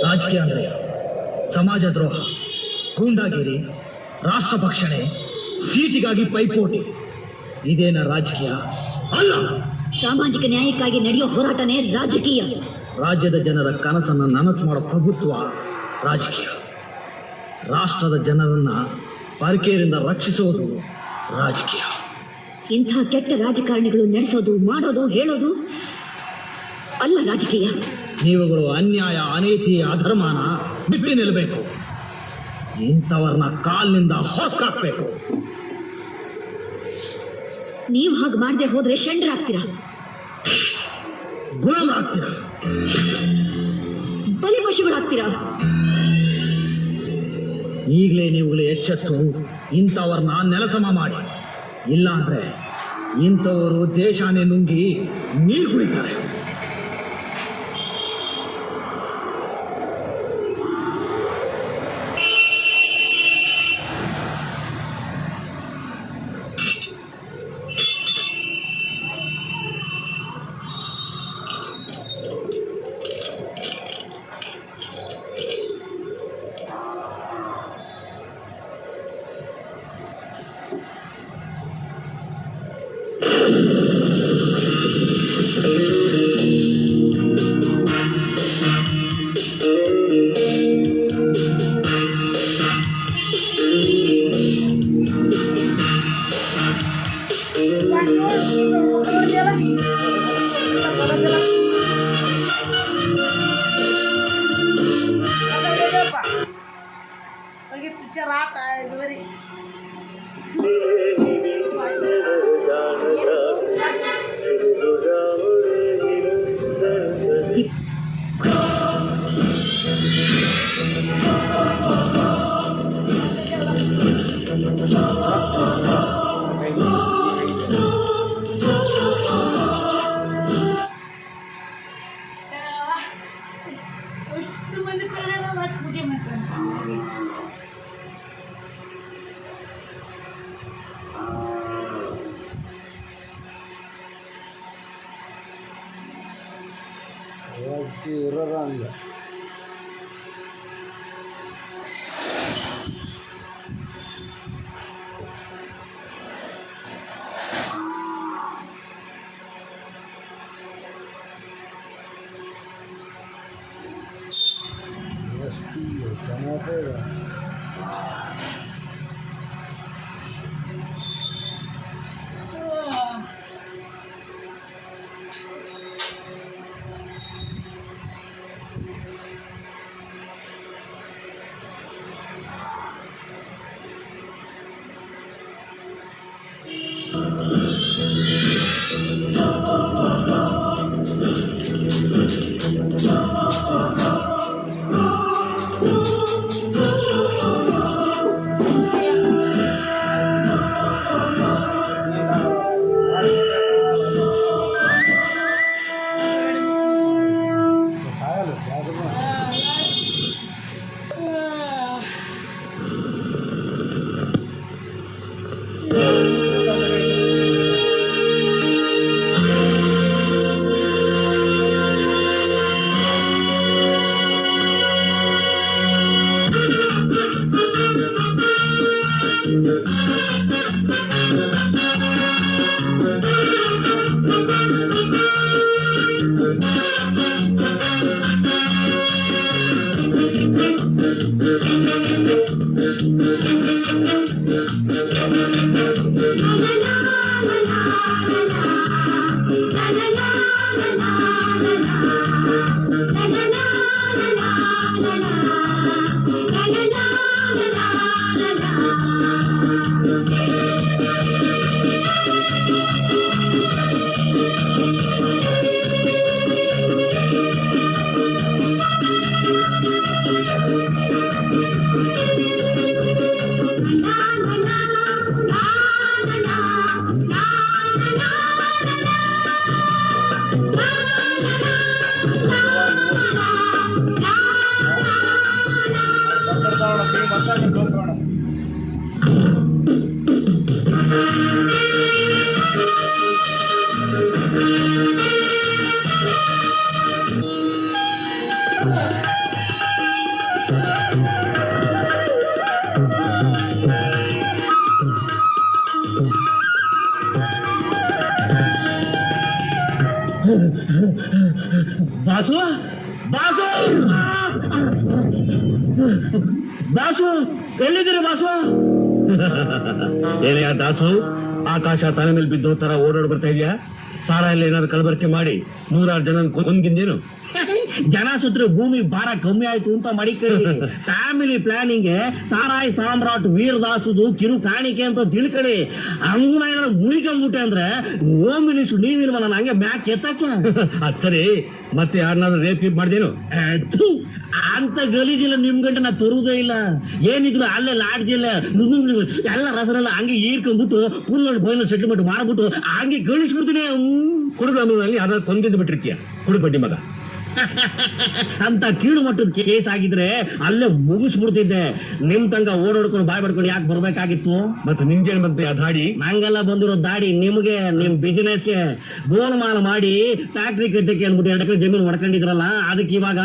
ರಾಜಕೀಯ ಅಂದ್ರೆ ಸಮಾಜ ದ್ರೋಹ, ಗೂಂಡಾಗಿರಿ, ರಾಷ್ಟ್ರ ಭಕ್ಷಣೆ, ಸೀಟಿಗಾಗಿ ಪೈಪೋಟಿ. ಇದೇನ ರಾಜಕೀಯ? ಅಲ್ಲ. ಸಾಮಾಜಿಕ ನ್ಯಾಯಕ್ಕಾಗಿ ನಡೆಯೋ ಹೋರಾಟನೇ ರಾಜಕೀಯ. ರಾಜ್ಯದ ಜನರ ಕನಸನ್ನು ನನಸು ಮಾಡೋ ಪ್ರಭುತ್ವ ರಾಜಕೀಯ. ರಾಷ್ಟ್ರದ ಜನರನ್ನ ಪರಕೀಯರಿಂದ ರಕ್ಷಿಸೋದು ರಾಜಕೀಯ. ಇಂಥ ಕೆಟ್ಟ ರಾಜಕಾರಣಿಗಳು ನಡೆಸೋದು, ಮಾಡೋದು, ಹೇಳೋದು ಅಲ್ಲ ರಾಜಕೀಯ. ನೀವುಗಳು ಅನ್ಯಾಯ, ಅನೀತಿ, ಅಧರ್ಮನ ಬಿಟ್ಟು ನಿಲ್ಲಬೇಕು. ಇಂಥವ್ರನ್ನ ಕಾಲಿನಿಂದ ಹೊಸ್ಕಾಕ್ಬೇಕು. ನೀವು ಹಾಗೆ ಮಾಡದೆ ಹೋದ್ರೆ ಷಂಡ್ರಾಗ್ತೀರಾ, ಗುಲಾಮರಾಗ್ತೀರಾ, ಬಲಿಪಶುಗಳಾಗ್ತೀರಾ. ಈಗಲೇ ನೀವುಗಳು ಎಚ್ಚೆತ್ತು ಇಂಥವ್ರನ್ನ ನೆಲಸಮ ಮಾಡಿ. ಇಲ್ಲ ಅಂದ್ರೆ ಇಂಥವರು ದೇಶಾನೇ ನುಂಗಿ ನೀರು ಕುಡಿತಾರೆ. ಇರೋರಂಗ ಚೆನ್ನಾಗಿ la la la boss boss boss ಎಲ್ಲಿದ್ದೀರಿ ಬಾಸು? ಏನೆಯ ದಾಸು, ಆಕಾಶ ತಲೆ ಮೇಲೆ ಬಿದ್ದು ತರ ಓಡಾಡ್ ಬರ್ತಾ ಇದೆಯಾ? ಸಾರಾಯಲ್ಲಿ ಏನಾದ್ರು ಕಲಬೆರಕೆ ಮಾಡಿ 100 ಜನ ಕೊಂದ್ಗಿಂದೇನು? ಜನ ಸತ್ರು ಭೂಮಿ ಭಾರ ಕಮ್ಮಿ ಆಯ್ತು ಅಂತ ಮಡಿಕೇರಿ ಫ್ಯಾಮಿಲಿ ಪ್ಲಾನಿಂಗ್ ಸಾರಾಯಿ ಸಾಮ್ರಾಟ್ ವೀರದಾಸುದು ಕಿರು ಕಾಣಿಕೆ ಅಂತ ತಿಳ್ಕೊಳ್ಳಿ. ಹಂಗ ಮುಳಿಕೊಂಡ್ಬಿಟ್ಟೆ ಅಂದ್ರೆ ಹೋಮ್ ಮಿನಿಸ್ಟರ್ ನೀವಿಲ್ವ ನಾನು ಹಂಗೆ ಮ್ಯಾಕ್ ಎತ್ತಕ್ಕೆ. ಅದ್ ಸರಿ, ಮತ್ತೆ ಯಾರನ್ನಾದ್ರೂ ರೇಪ್ ಗೀಪ್ ಮಾಡ್ದೇನು? ಥು, ಅಂತ ಗಲೀಜಿಲ್ಲ ನಿಮ್ ಗಂಟೆ ನಾ ತರುವುದೇ ಇಲ್ಲ. ಏನಿದ್ರು ಅಲ್ಲೇ ಲಾಡ್ಜಿಲ್ಲ ಎಲ್ಲ ರಸರೆಲ್ಲ ಹಂಗೆ ಈರ್ಕೊಂಡ್ಬಿಟ್ಟು ಫುಲ್ ಬೈಲ್ ಸೆಟ್ಲ್ಮೆಂಟ್ ಮಾಡ್ಬಿಟ್ಟು ಹಂಗೆ ಕಳಿಸ್ಬಿಡ್ತೀನಿ. ಕುಡುಗ ಅನ್ನೋದ್ರಲ್ಲಿ ಯಾವ್ದಾದ್ರು ಕೊಂದಿದ್ದು ಬಿಟ್ಟಿರ್ತೀಯ ಕುಡುಗ ಬಡ್ಡಿ ಮಗ. ಅಂತ ಕೀಳು ಮಟ್ಟದ ಕೇಸ್ ಆಗಿದ್ರೆ ಅಲ್ಲೇ ಮುಗಿಸ್ಬಿಡ್ತಿದ್ದೆ. ನಿಮ್ ತಂಗ ಓಡಾಡ್ಕೊಂಡು ಬಾಯ್ ಬಡ್ಕೊಂಡು ಯಾಕೆ ಬರ್ಬೇಕಾಗಿತ್ತು? ಮತ್ತೆ ನಿಂಗೇನ್ ಬಂತೆ ಆ ದಾಡಿ? ನಂಗೆಲ್ಲ ಬಂದಿರೋ ದಾಡಿ ನಿಮ್ಗೆ ನಿಮ್ ಬಿಸಿನೆಸ್ಗೆ ಗೋಲ್ಮಾಲ್ ಮಾಡಿ ಫ್ಯಾಕ್ಟ್ರಿ ಕಟ್ಟಕ್ಕೆ ಅಂದ್ಬಿಟ್ಟು 2 ಎಕರೆ ಜಮೀನು ಮಾಡ್ಕೊಂಡಿದ್ರಲ್ಲ, ಅದಕ್ಕೆ ಇವಾಗ